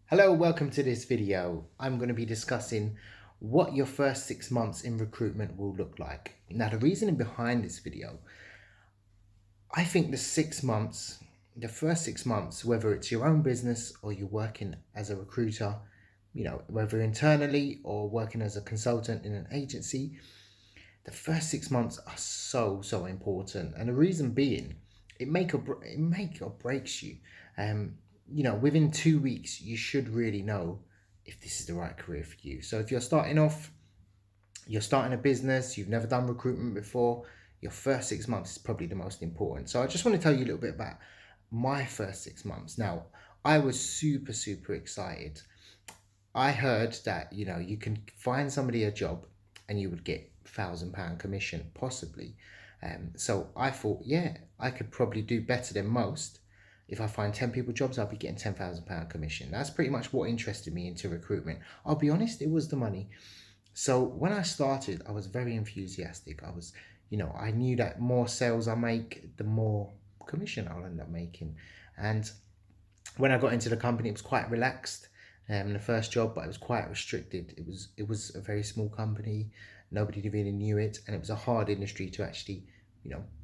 Hello, welcome to this video. I'm going to be discussing what your first 6 months in recruitment will look like. Now, the reasoning behind this video, I think the first 6 months, whether it's your own business or you're working as a recruiter, whether internally or working as a consultant in an agency, the first 6 months are so important. And the reason being, it make or breaks you. Um, within 2 weeks, you should really know if this is the right career for you. So if you're starting a business, you've never done recruitment before, your first 6 months is probably the most important. So I just want to tell you a little bit about my first 6 months. Now, I was super excited. I heard that, you can find somebody a job and you would get £1,000 commission, possibly. So I thought, yeah, I could probably do better than most. If I find 10 people jobs, I'll be getting £10,000 commission. That's pretty much what interested me into recruitment. I'll be honest, it was the money. So when I started, I was very enthusiastic. I knew that more sales I make, the more commission I'll end up making. And when I got into the company, it was quite relaxed. The first job, but it was quite restricted. It was a very small company. Nobody really knew it, and it was a hard industry to actually,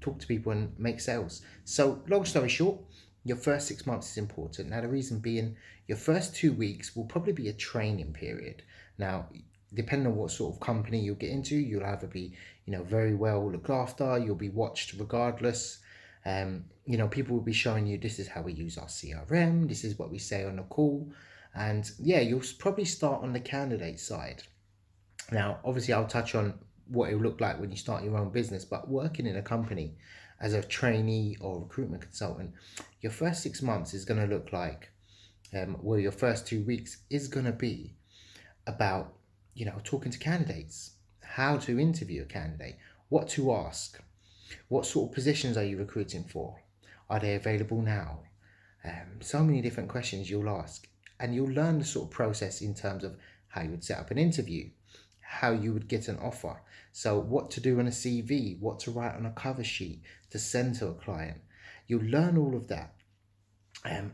talk to people and make sales. So, long story short, your first 6 months is important. Now, the reason being, your first 2 weeks will probably be a training period. Now, depending on what sort of company you'll get into, you'll either be, very well looked after. You'll be watched regardless. People will be showing you, this is how we use our CRM. This is what we say on the call. And yeah, you'll probably start on the candidate side. Now, obviously, I'll touch on what it will look like when you start your own business, but working in a company as a trainee or recruitment consultant, your first 6 months is going to look like, your first 2 weeks is going to be about, talking to candidates, how to interview a candidate, what to ask, what sort of positions are you recruiting for, are they available now? So many different questions you'll ask, and you'll learn the sort of process in terms of how you would set up an interview, how you would get an offer. So what to do on a CV, what to write on a cover sheet to send to a client. You'll learn all of that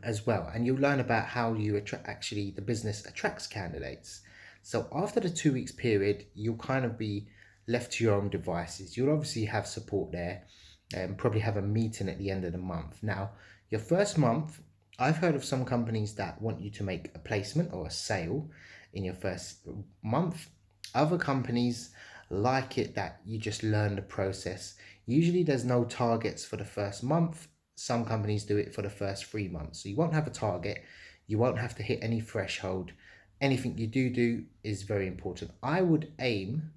as well, and you'll learn about how you the business attracts candidates. So after the 2 weeks period, you'll kind of be left to your own devices. You'll obviously have support there, and probably have a meeting at the end of the month. Now, your first month, I've heard of some companies that want you to make a placement or a sale in your first month. Other companies like it that you just learn the process. Usually there's no targets for the first month. Some companies do it for the first 3 months. So you won't have a target. You won't have to hit any threshold. Anything you do is very important. I would aim,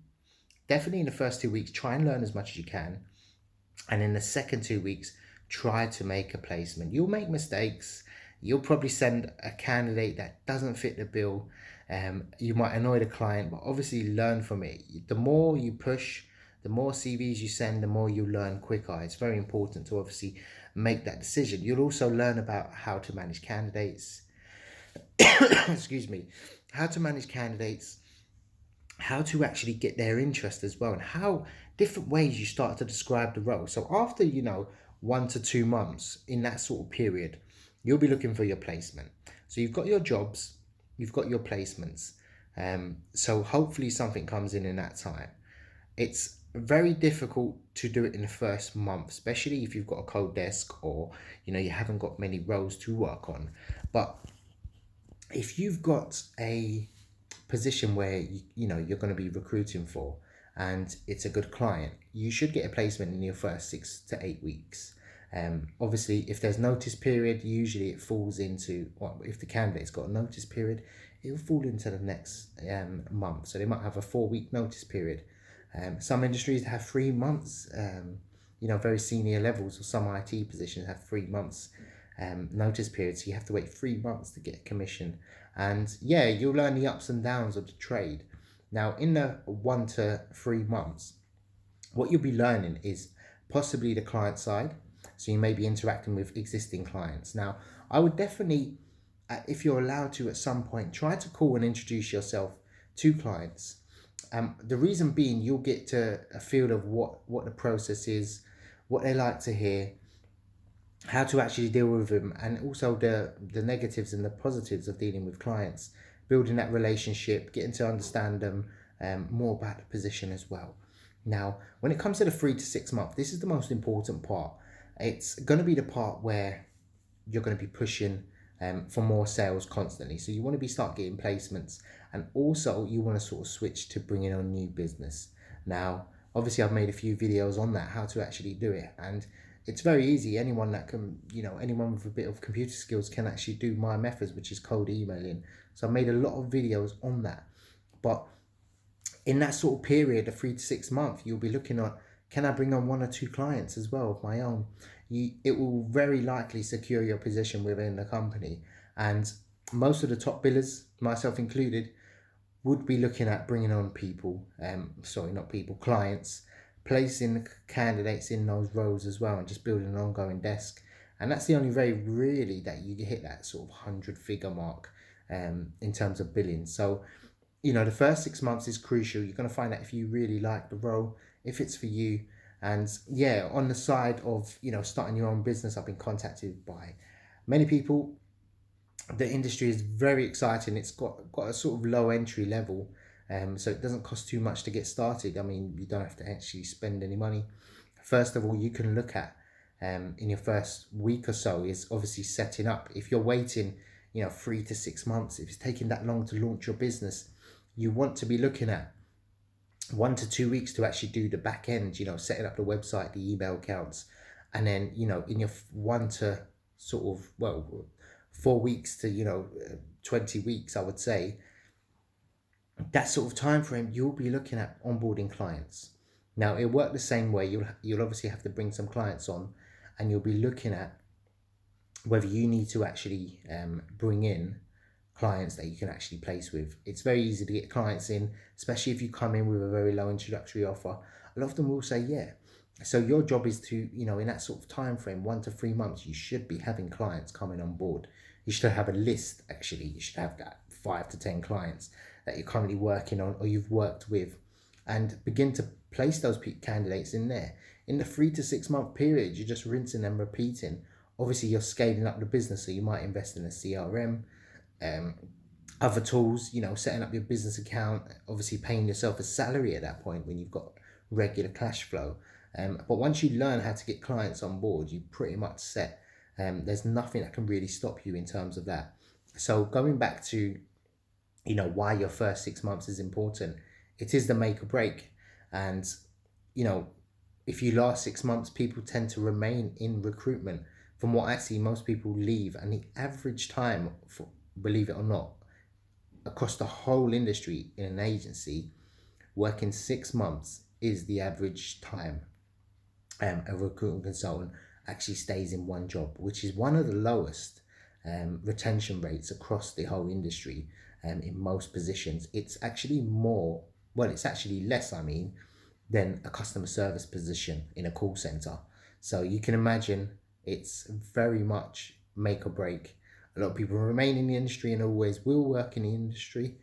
definitely in the first 2 weeks, try and learn as much as you can. And in the second 2 weeks, try to make a placement. You'll make mistakes. You'll probably send a candidate that doesn't fit the bill. You might annoy the client, but obviously learn from it. The more you push, the more CVs you send, the more you learn quicker. It's very important to obviously make that decision. You'll also learn about how to manage candidates. Excuse me. How to manage candidates, how to actually get their interest as well, and how different ways you start to describe the role. So after 1 to 2 months, in that sort of period, you'll be looking for your placement. So you've got your jobs, you've got your placements, so hopefully something comes in that time. It's very difficult to do it in the first month, especially if you've got a cold desk or you haven't got many roles to work on. But if you've got a position where you're going to be recruiting for and it's a good client, you should get a placement in your first 6 to 8 weeks. Obviously, if there's notice period, usually it falls into, well, if the candidate's got a notice period, it will fall into the next month. So they might have a 4-week notice period. Some industries have 3 months. Very senior levels, or some IT positions have 3 months notice period. So you have to wait 3 months to get a commission. And yeah, you'll learn the ups and downs of the trade. Now, in the 1 to 3 months, what you'll be learning is possibly the client side. So you may be interacting with existing clients. Now, I would definitely, if you're allowed to at some point, try to call and introduce yourself to clients. The reason being, you'll get to a feel of what the process is, what they like to hear, how to actually deal with them, and also the negatives and the positives of dealing with clients, building that relationship, getting to understand them, more about the position as well. Now, when it comes to the 3 to 6 month, this is the most important part. It's going to be the part where you're going to be pushing for more sales constantly. So you want to be start getting placements, and also you want to sort of switch to bringing on new business. Now, obviously, I've made a few videos on that, how to actually do it, and it's very easy. Anyone that can, anyone with a bit of computer skills can actually do my methods, which is cold emailing. So I made a lot of videos on that. But in that sort of period of 3 to 6 months, you'll be looking at, can I bring on 1 or 2 clients as well of my own? It will very likely secure your position within the company. And most of the top billers, myself included, would be looking at bringing on people, sorry, not people, clients, placing candidates in those roles as well, and just building an ongoing desk. And that's the only way really that you hit that sort of 100 figure mark in terms of billing. So the first 6 months is crucial. You're going to find out if you really like the role, if it's for you. And yeah, on the side of starting your own business, I've been contacted by many people. The industry is very exciting. It's got a sort of low entry level, so it doesn't cost too much to get started. I mean, you don't have to actually spend any money. First of all, you can look at in your first week or so is obviously setting up. If you're waiting 3 to 6 months, if it's taking that long to launch your business, you want to be looking at 1 to 2 weeks to actually do the back end, setting up the website, the email accounts, and then, in your 4 weeks to, 20 weeks, I would say, that sort of time frame, you'll be looking at onboarding clients. Now, it worked the same way. You'll obviously have to bring some clients on, and you'll be looking at whether you need to actually bring in clients that you can actually place with. It's very easy to get clients in, especially if you come in with a very low introductory offer. A lot of them will say, yeah. So your job is to, in that sort of time frame, 1 to 3 months, you should be having clients coming on board. You should have a list, actually. You should have that 5 to 10 clients that you're currently working on or you've worked with, and begin to place those candidates in there. In the 3 to 6 month period, you're just rinsing and repeating. Obviously, you're scaling up the business, so you might invest in a CRM, other tools, setting up your business account, obviously paying yourself a salary at that point when you've got regular cash flow. But once you learn how to get clients on board, you pretty much set. There's nothing that can really stop you in terms of that. So going back to, why your first 6 months is important, it is the make or break. And, if you last 6 months, people tend to remain in recruitment. From what I see, most people leave, and the average time, for, believe it or not, across the whole industry in an agency, working 6 months is the average time a recruitment consultant actually stays in one job, which is one of the lowest retention rates across the whole industry. In most positions, it's actually it's actually less, than a customer service position in a call center. So you can imagine it's very much make or break. A lot of people remain in the industry and always will work in the industry,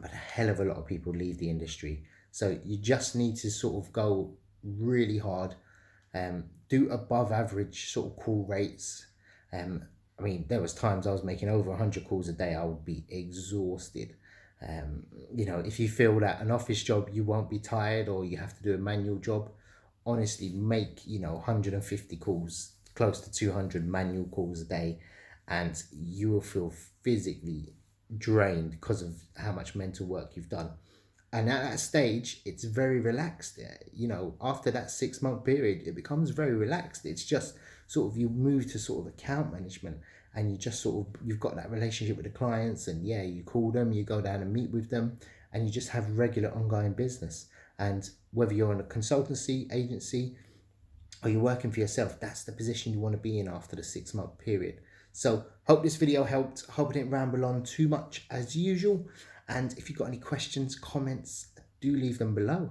but a hell of a lot of people leave the industry. So you just need to sort of go really hard, do above average sort of call rates. There was times I was making over 100 calls a day. I would be exhausted. If you feel that an office job you won't be tired, or you have to do a manual job, honestly make 150 calls, close to 200 manual calls a day, and you will feel physically drained because of how much mental work you've done. And at that stage, it's very relaxed. After that 6 month period, it becomes very relaxed. It's just sort of, you move to sort of account management, and you just sort of, you've got that relationship with the clients, and yeah, you call them, you go down and meet with them, and you just have regular ongoing business. And whether you're in a consultancy agency or you're working for yourself, that's the position you want to be in after the 6 month period. So hope this video helped. Hope I didn't ramble on too much as usual. And if you've got any questions, comments, do leave them below.